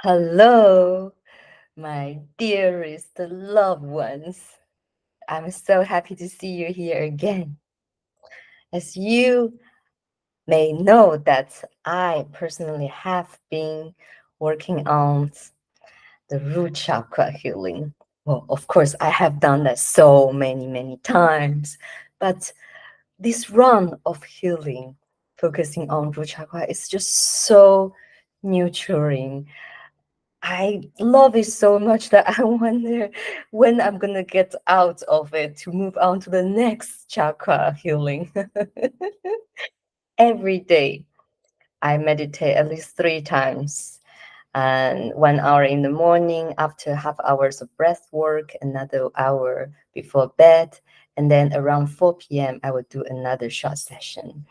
Hello, my dearest loved ones. I'm so happy to see you here again. As you may know that I personally have been working on the root chakra healing. Well, of course, I have done that so many times, but this run of healing, focusing on root chakra, is just so nurturing. I love it so much that I wonder when I'm gonna get out of it to move on to the next chakra healing. Every day, I meditate at least 3 times, and 1 hour in the morning after half hours of breath work, another hour before bed, and then around 4 p.m. I would do another short session.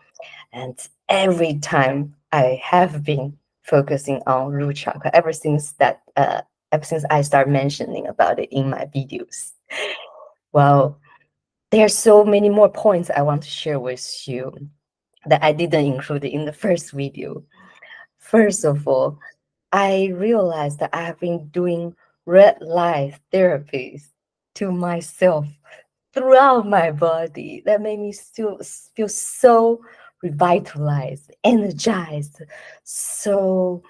And every time I have been focusing on root chakra ever since I start mentioning about it in my videos. Well, there are so many more points I want to share with you that I didn't include in the first video. First of all, I realized that I have been doing red light therapies to myself throughout my body that made me still feel so revitalized, energized, so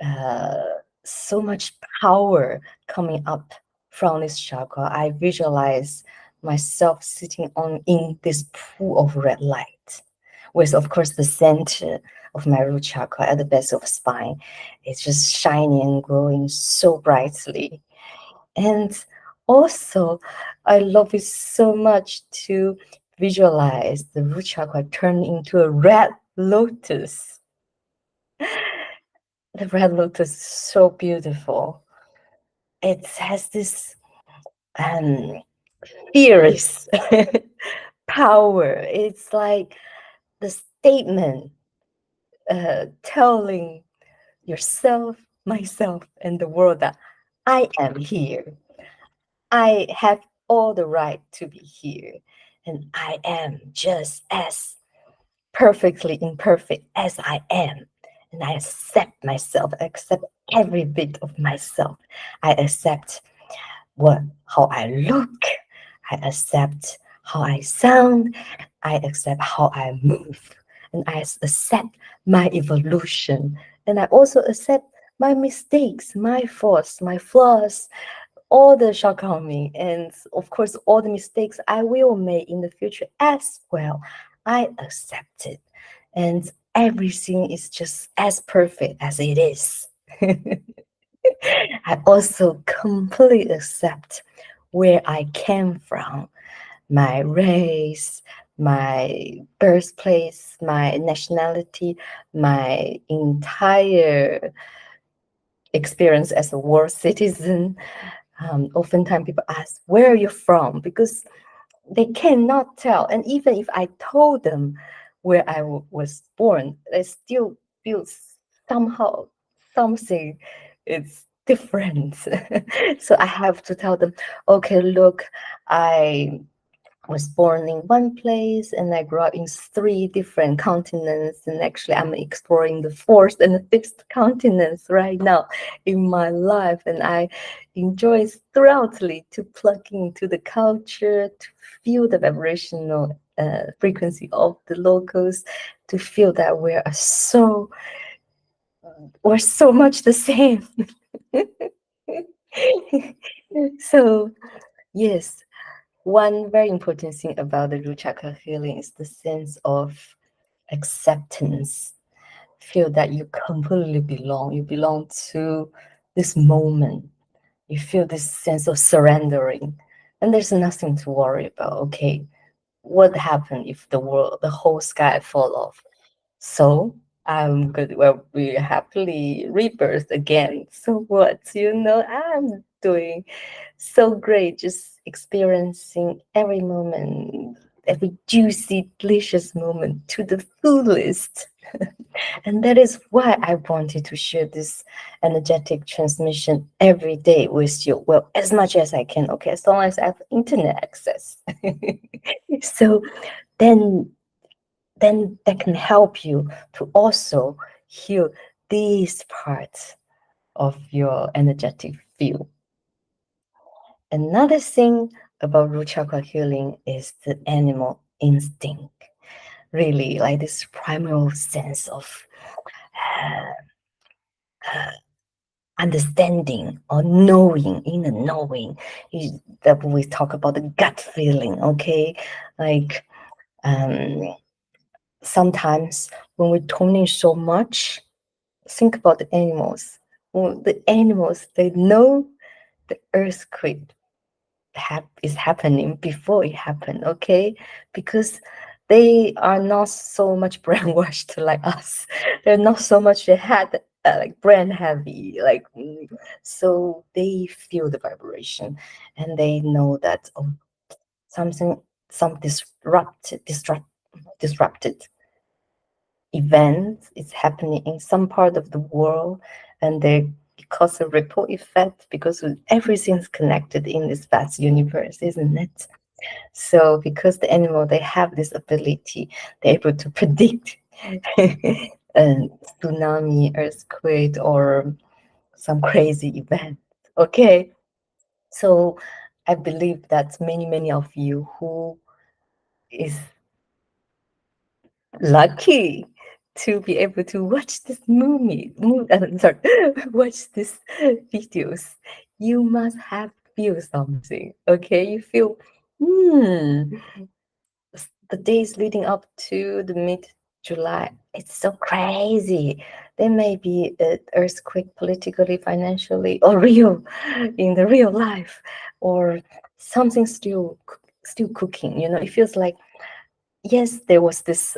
uh, so much power coming up from this chakra. I visualize myself sitting on in this pool of red light, with of course the center of my root chakra at the base of spine. It's just shining and glowing so brightly. And also, I love it so much to visualize the root chakra turn into a red lotus. The red lotus is so beautiful. It has this um, fierce power. It's like the statement telling yourself, myself, and the world that I am here. I have all the right to be here, and I am just as perfectly imperfect as I am. And I accept myself, I accept every bit of myself. I accept how I look, I accept how I sound, I accept how I move, and I accept my evolution. And I also accept my mistakes, my faults, my flaws, all the shortcomings, and of course, all the mistakes I will make in the future as well. I accept it. And everything is just as perfect as it is. I also completely accept where I came from, my race, my birthplace, my nationality, my entire experience as a world citizen. Oftentimes people ask, where are you from? Because they cannot tell. And even if I told them where I was born, they still feel somehow something is different. So I have to tell them, okay, look, I was born in one place and I grew up in 3 different continents. And actually, I'm exploring the fourth and the fifth continents right now in my life. And I enjoy thoroughly to plug into the culture, to feel the vibrational frequency of the locals, to feel that we're so much the same. So, yes, one very important thing about the root chakra healing is the sense of acceptance. Feel that you completely belong. You belong to this moment. You feel this sense of surrendering. And there's nothing to worry about. Okay, what happened if the whole sky fall off? So I'm good. Well, we happily rebirth again. So what? I'm doing so great, just experiencing every moment, every juicy, delicious moment to the fullest. And that is why I wanted to share this energetic transmission every day with you. Well, as much as I can, okay, as long as I have internet access. So then that can help you to also heal these parts of your energetic field. Another thing about root chakra healing is the animal instinct. Really, like this primal sense of uh, understanding or knowing, inner knowing. That we talk about the gut feeling, okay? Like um, sometimes when we're toning so much, think about the animals. Well, the animals, they know the earthquake is happening before it happened, okay? Because they are not so much brainwashed like us. They're not so much head like brain heavy, like so they feel the vibration, and they know that something, some disrupted event is happening in some part of the world, and they cause a ripple effect because everything's connected in this vast universe, isn't it? So because the animal, they have this ability, they're able to predict a tsunami, earthquake, or some crazy event. Okay, so I believe that many of you who is lucky to be able to watch this sorry, watch these videos, you must have feel something. Okay, you feel, hmm, the days leading up to the mid-July, it's so crazy. There may be an earthquake politically, financially, or real in the real life, or something still cooking. You know, it feels like, yes, there was this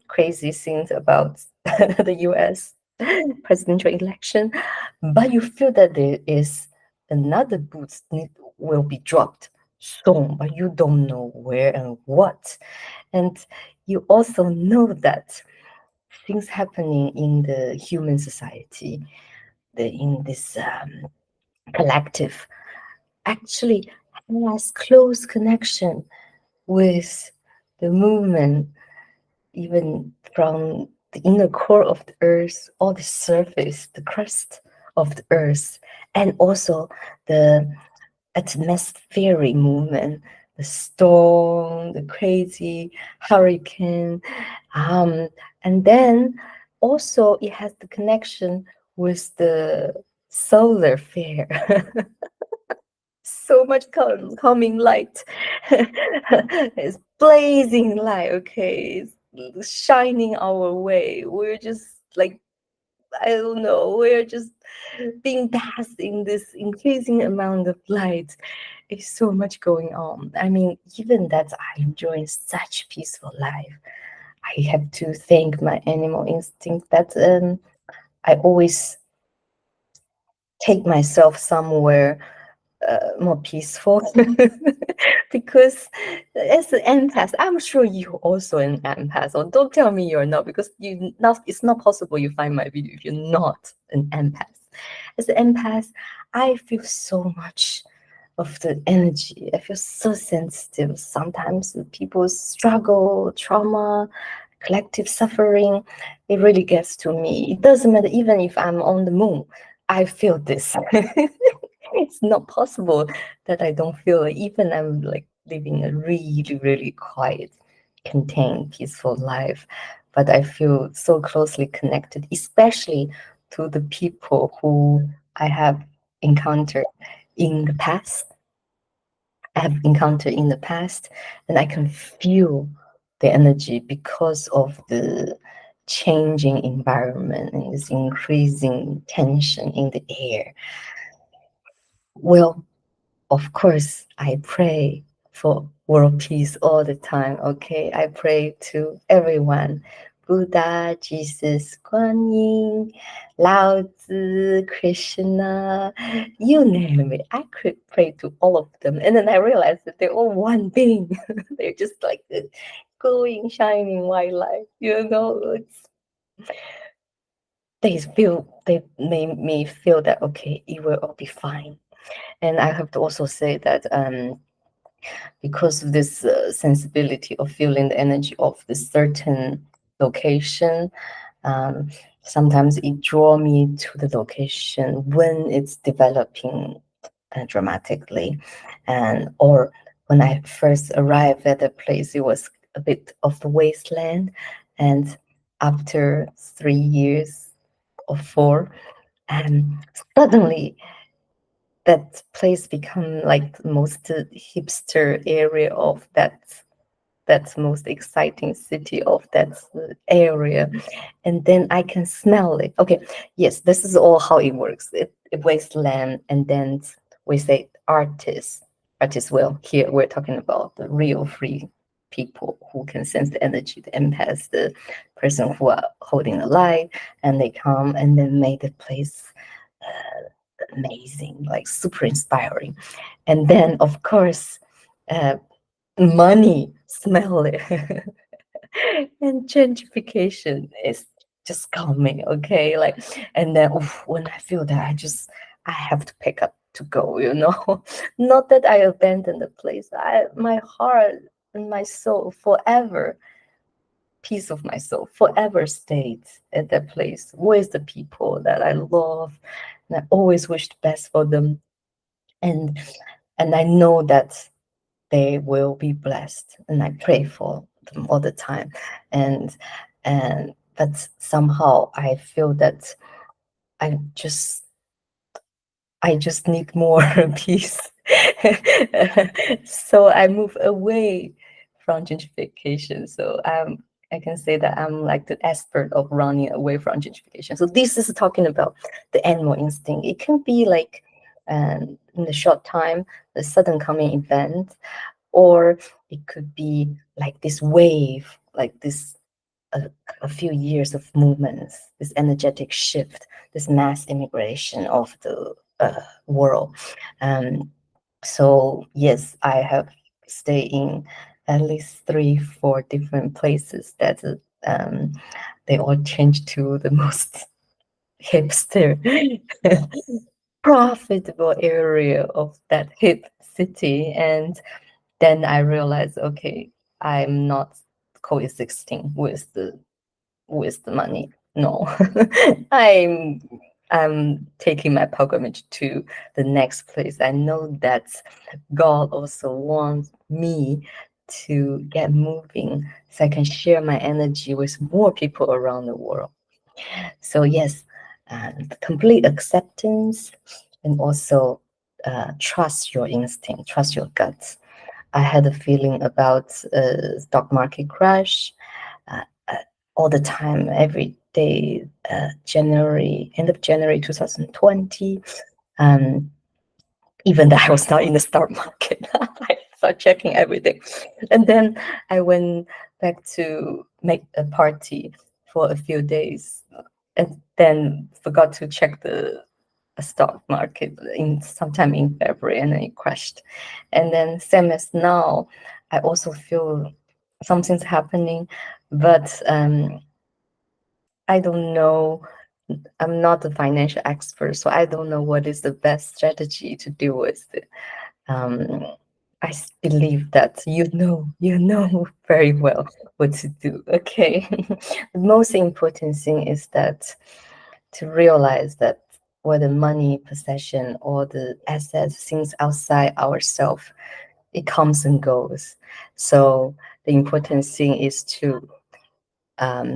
crazy things about the U.S. presidential election, but you feel that there is another boost will be dropped soon, but you don't know where and what. And you also know that things happening in the human society, in this collective, actually has close connection with the movement, even from the inner core of the earth, or the surface, the crust of the earth, and also the atmospheric movement, the storm, the crazy hurricane, um, and then also it has the connection with the solar flare. So much coming light. It's blazing light, okay? It's shining our way. We're just like, I don't know, we're just being bathed in this increasing amount of light. It's so much going on. I mean, even that I'm enjoying such peaceful life, I have to thank my animal instinct that I always take myself somewhere more peaceful. Because as an empath, I'm sure you also an empath. Or don't tell me you're not, because it's not possible you find my video if you're not an empath. As an empath, I feel so much of the energy. I feel so sensitive. Sometimes people's struggle, trauma, collective suffering, it really gets to me. It doesn't matter, even if I'm on the moon, I feel this. It's not possible that I don't feel it. Even I'm like living a really quiet, contained, peaceful life, but I feel so closely connected, especially to the people who I have encountered in the past. And I can feel the energy because of the changing environment and this increasing tension in the air. Well, of course, I pray for world peace all the time, okay? I pray to everyone. Buddha, Jesus, Guan Yin, Lao Tzu, Krishna, you name it. I could pray to all of them. And then I realized that they're all one being. They're just like the glowing, shining white light, you know? They made me feel that, okay, it will all be fine. And I have to also say that because of this sensibility of feeling the energy of this certain location, um, Sometimes it draw me to the location when it's developing dramatically, and or when I first arrived at the place, it was a bit of the wasteland, and after 3 years or four, and suddenly that place become like the most hipster area of that most exciting city of that area, and then I can smell it. Okay, yes, this is all how it works. It wasteland, and then we say artists. Artists. Well, here we're talking about the real free people who can sense the energy, the empaths, the person who are holding a light, and they come and then make the place amazing, like super inspiring. And then, of course, uh, money, smell it. And gentrification is just coming, okay? Like, and then oof, when I feel that, I have to pick up to go, you know? Not that I abandon the place. My heart and my soul forever, piece of my soul forever stayed at that place with the people that I love. And I always wished best for them. And I know that they will be blessed, and I pray for them all the time. And but somehow I feel that I just I just need more peace. So I move away from gentrification. So I can say that I'm like the expert of running away from gentrification. So this is talking about the animal instinct. It can be like in the short time, the sudden coming event, or it could be like this wave, like this a, a few years of movements, this energetic shift, this mass immigration of the world. Um, so yes, I have stayed in at least 3, 4 different places that they all changed to the most hipster, profitable area of that hip city. And then I realized, okay, I'm not coexisting with the money. No, I'm I'm taking my pilgrimage to the next place. I know that God also wants me to get moving so I can share my energy with more people around the world. So yes, complete acceptance, and also trust your instinct, trust your guts. I had a feeling about stock market crash uh, uh, all the time, every day, end of January 2020. Um, Even though I was not in the stock market, I started checking everything. And then I went back to make a party for a few days, and then forgot to check the stock market in sometime in February, and then it crashed. And then same as now, I also feel something's happening, but I don't know. I'm not a financial expert, so I don't know what is the best strategy to deal with it. Um, believe that you know very well what to do. Okay, the most important thing is that to realize that whether money, possession, or the assets, things outside ourselves, it comes and goes. So the important thing is to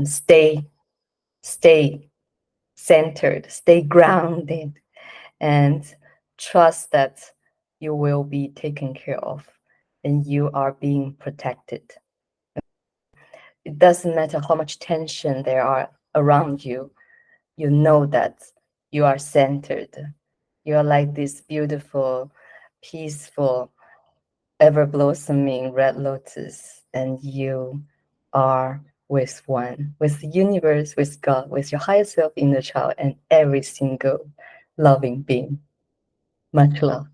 stay centered, stay grounded, and trust that you will be taken care of and you are being protected. It doesn't matter how much tension there are around you, you know that you are centered. You are like this beautiful, peaceful, ever blossoming red lotus, and you are with one, with the universe, with God, with your higher self, inner child, and every single loving being. Much love.